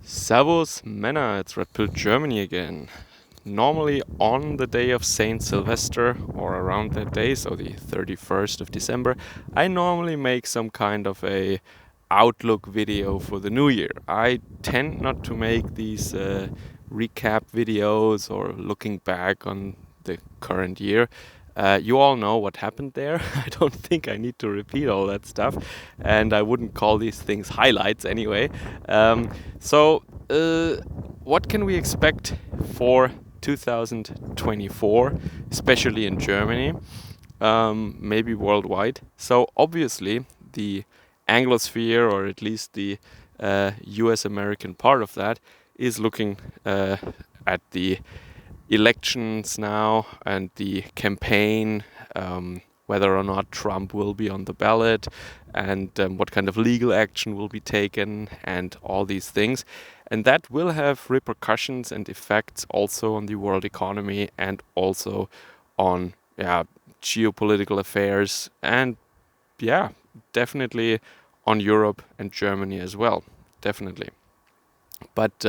Servus Männer, it's Red Pill Germany again. Normally on the day of Saint Sylvester or around that day, so the 31st of December, I normally make some kind of a outlook video for the new year. I tend not to make these recap videos or looking back on the current year. You all know what happened there. I don't think I need to repeat all that stuff, and I wouldn't call these things highlights anyway. So, what can we expect for 2024, especially in Germany, maybe worldwide? So, obviously, the Anglosphere, or at least the US American part of that, is looking at the elections now and the campaign, whether or not Trump will be on the ballot, and what kind of legal action will be taken, and all these things. And that will have repercussions and effects also on the world economy and also on geopolitical affairs and definitely on Europe and Germany as well, definitely. But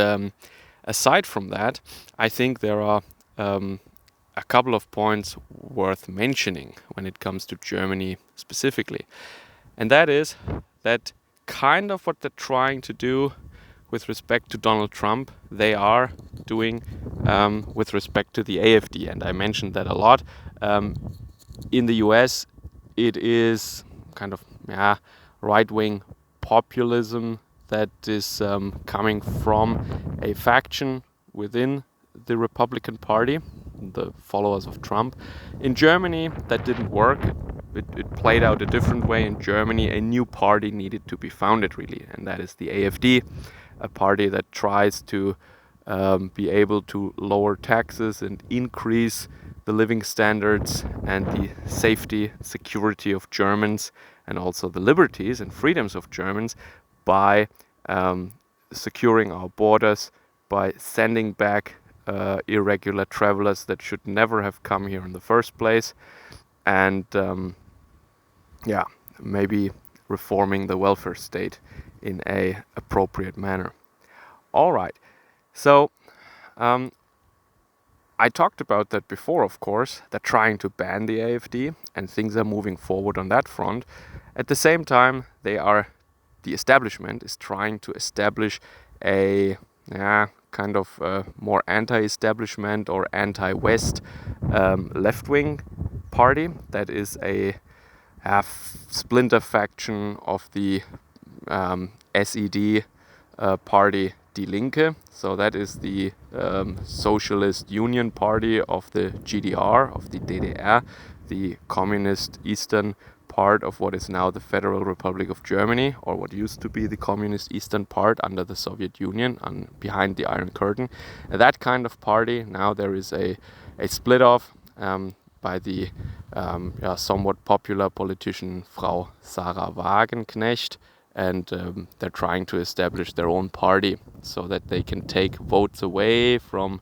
aside from that, I think there are a couple of points worth mentioning when it comes to Germany specifically. And that is that kind of what they're trying to do with respect to Donald Trump, they are doing with respect to the AfD. And I mentioned that a lot. In the US, it is kind of right-wing populism that is coming from a faction within the Republican Party, the followers of Trump. In Germany, that didn't work. It played out a different way. In Germany, a new party needed to be founded, really, and that is the AfD, a party that tries to be able to lower taxes and increase the living standards and the safety, security of Germans, and also the liberties and freedoms of Germans by securing our borders, by sending back irregular travelers that should never have come here in the first place, and maybe reforming the welfare state in a appropriate manner. All right, so I talked about that before, of course. They're trying to ban the AfD, and things are moving forward on that front. At the same time, the establishment is trying to establish a kind of more anti-establishment or anti-West left-wing party that is a splinter faction of the SED party Die Linke. So that is the Socialist Union Party of the GDR, of the DDR, the communist eastern part of what is now the Federal Republic of Germany, or what used to be the communist eastern part under the Soviet Union, behind the Iron Curtain. That kind of party, now there is a split off by the somewhat popular politician Frau Sarah Wagenknecht, and they're trying to establish their own party so that they can take votes away from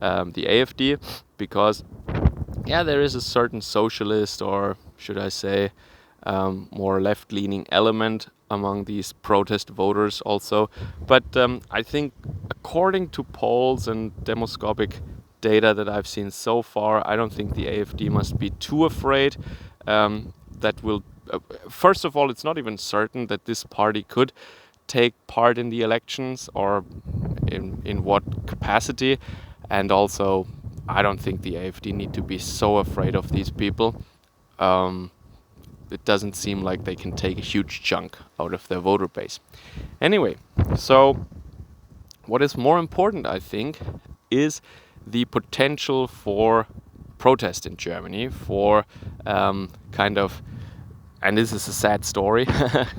the AfD, because there is a certain socialist, or should I say more left-leaning element among these protest voters also. But I think according to polls and demoscopic data that I've seen so far, I don't think the AfD must be too afraid. That will first of all, it's not even certain that this party could take part in the elections, or in what capacity. And also, I don't think the AfD need to be so afraid of these people. It doesn't seem like they can take a huge chunk out of their voter base. Anyway, so what is more important, I think, is the potential for protest in Germany, for kind of, and this is a sad story,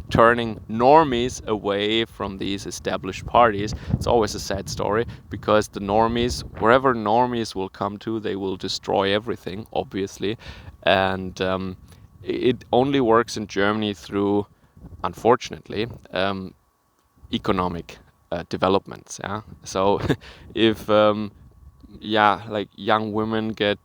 turning normies away from these established parties. It's always a sad story, because the normies, wherever normies will come to, they will destroy everything, obviously. And it only works in Germany through, unfortunately, economic developments. So if like young women get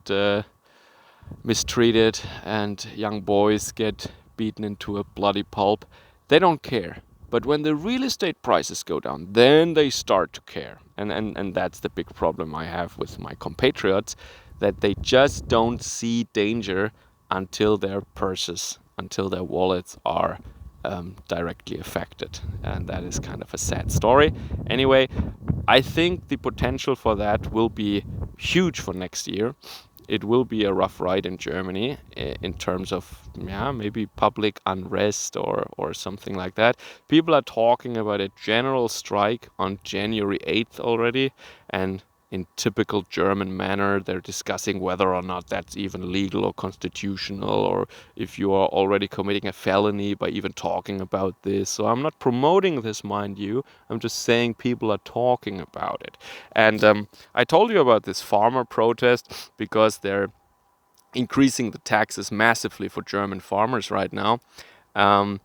mistreated and young boys get beaten into a bloody pulp, they don't care. But when the real estate prices go down, then they start to care. And that's the big problem I have with my compatriots, that they just don't see danger until their purses, until their wallets are directly affected. And that is kind of a sad story. Anyway, I think the potential for that will be huge for next year. It will be a rough ride in Germany in terms of maybe public unrest or something like that. People are talking about a general strike on January 8th already, and in typical German manner, they're discussing whether or not that's even legal or constitutional, or if you are already committing a felony by even talking about this. So I'm not promoting this, mind you. I'm just saying people are talking about it. And I told you about this farmer protest because they're increasing the taxes massively for German farmers right now. Um,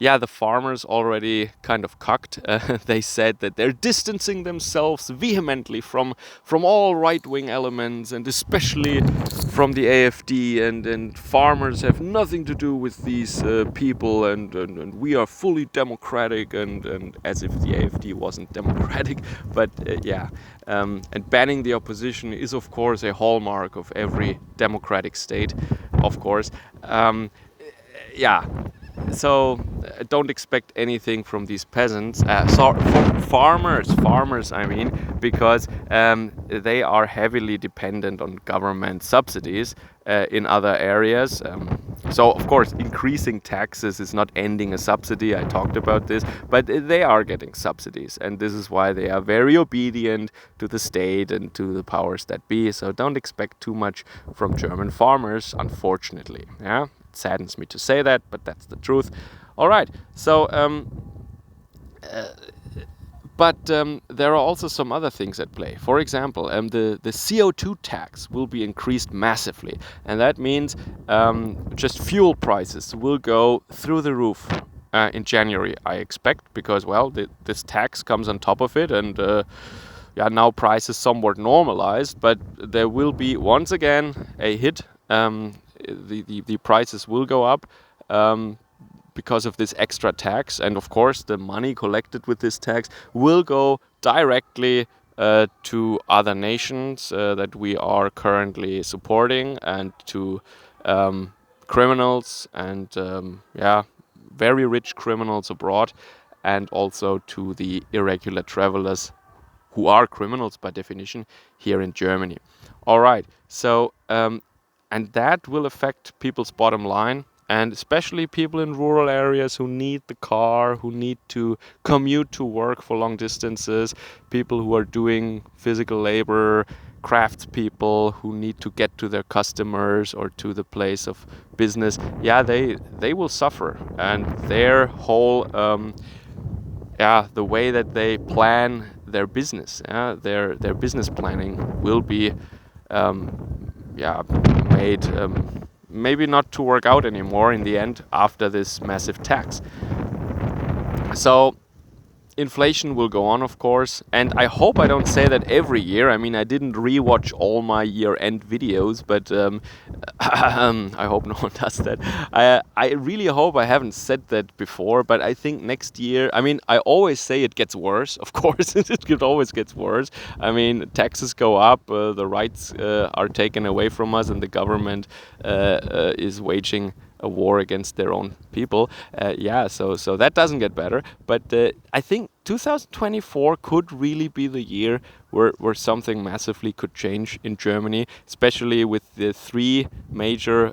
the farmers already kind of cucked. They said that they're distancing themselves vehemently from all right-wing elements, and especially from the AfD, and farmers have nothing to do with these people, and we are fully democratic, and as if the AfD wasn't democratic. But and banning the opposition is of course a hallmark of every democratic state, of course. So don't expect anything from these peasants, farmers I mean, because they are heavily dependent on government subsidies in other areas. So of course increasing taxes is not ending a subsidy, I talked about this, but they are getting subsidies, and this is why they are very obedient to the state and to the powers that be. So don't expect too much from German farmers, unfortunately. Yeah, it saddens me to say that, but that's the truth. All right, so but there are also some other things at play. For example, the CO2 tax will be increased massively, and that means just fuel prices will go through the roof in January, I expect, because, well, this tax comes on top of it, and now prices somewhat normalized, but there will be once again a hit. The prices will go up because of this extra tax, and of course the money collected with this tax will go directly to other nations that we are currently supporting, and to criminals, and very rich criminals abroad, and also to the irregular travelers who are criminals by definition here in Germany. All right, so and that will affect people's bottom line, and especially people in rural areas who need the car, who need to commute to work for long distances, people who are doing physical labor, craftspeople who need to get to their customers or to the place of business. They will suffer, and their whole the way that they plan their business, their business planning will be made maybe not to work out anymore in the end after this massive tax. So inflation will go on, of course, and I hope I don't say that every year. I mean, I didn't rewatch all my year-end videos, but I hope no one does that. I really hope I haven't said that before, but I think next year, I mean, I always say it gets worse, of course. It always gets worse. I mean, taxes go up, the rights are taken away from us, and the government is waging a war against their own people. So that doesn't get better. But I think 2024 could really be the year where something massively could change in Germany, especially with the three major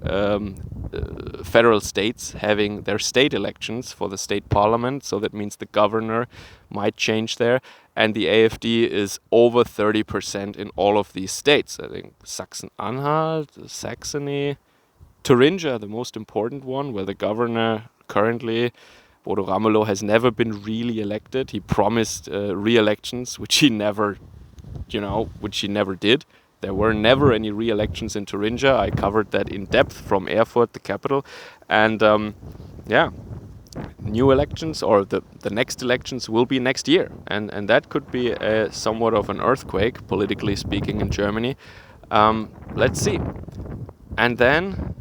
federal states having their state elections for the state parliament. So that means the governor might change there. And the AfD is over 30% in all of these states. I think Sachsen-Anhalt, Saxony, Thuringia, the most important one, where the governor currently, Bodo Ramelow, has never been really elected. He promised re-elections, which he never did. There were never any re-elections in Thuringia. I covered that in depth from Erfurt, the capital. And new elections, or the next elections, will be next year. And that could be somewhat of an earthquake, politically speaking, in Germany. Let's see. And then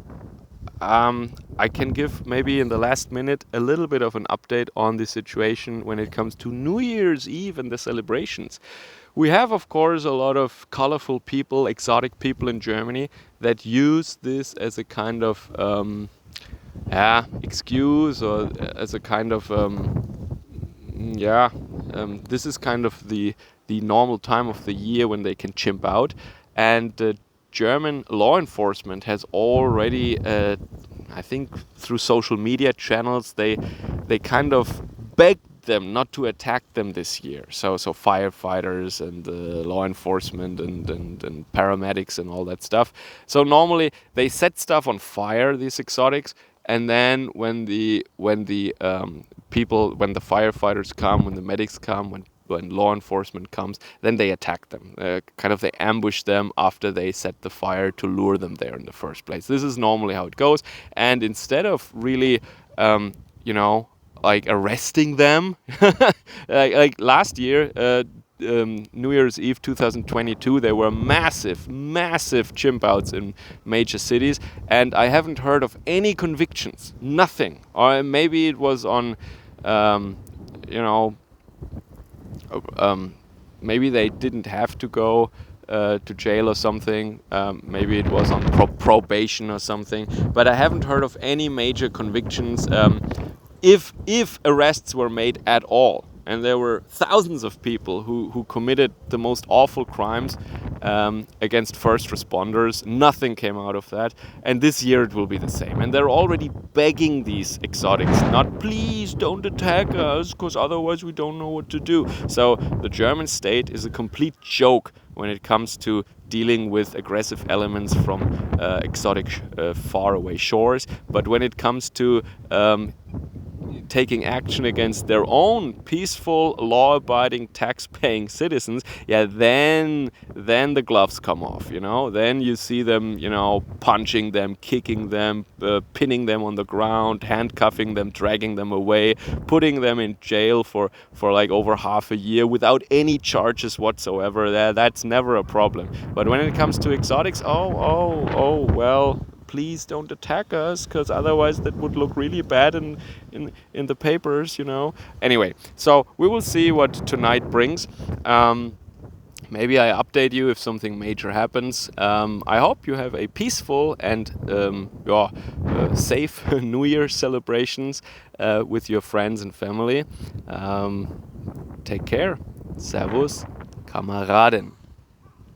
I can give maybe in the last minute a little bit of an update on the situation when it comes to New Year's Eve and the celebrations. We have, of course, a lot of colorful people, exotic people in Germany that use this as a kind of excuse, or as a kind of this is kind of the normal time of the year when they can chimp out, and the German law enforcement has already, I think, through social media channels, they kind of begged them not to attack them this year. So firefighters and law enforcement and paramedics and all that stuff. So normally they set stuff on fire, these exotics, and then when the people, when the firefighters come, when the medics come, when law enforcement comes, then they attack them. Kind of they ambush them after they set the fire to lure them there in the first place. This is normally how it goes. And instead of really, you know, like arresting them, like last year, New Year's Eve 2022, there were massive chimp outs in major cities, and I haven't heard of any convictions, nothing. Or maybe it was on, you know, maybe they didn't have to go to jail or something. Maybe it was on probation or something. But I haven't heard of any major convictions. If arrests were made at all, and there were thousands of people who committed the most awful crimes against first responders, nothing came out of that. And this year it will be the same. And they're already begging these exotics, not please don't attack us, because otherwise we don't know what to do. So the German state is a complete joke when it comes to dealing with aggressive elements from exotic faraway shores. But when it comes to taking action against their own peaceful, law-abiding, tax-paying citizens, then the gloves come off, you know. Then you see them, you know, punching them, kicking them, pinning them on the ground, handcuffing them, dragging them away, putting them in jail for like over half a year without any charges whatsoever. That's never a problem. But when it comes to exotics, well, please don't attack us, because otherwise that would look really bad in the papers, you know. Anyway, so we will see what tonight brings. Maybe I update you if something major happens. I hope you have a peaceful and safe New Year celebrations with your friends and family. Take care. Servus, Kameraden.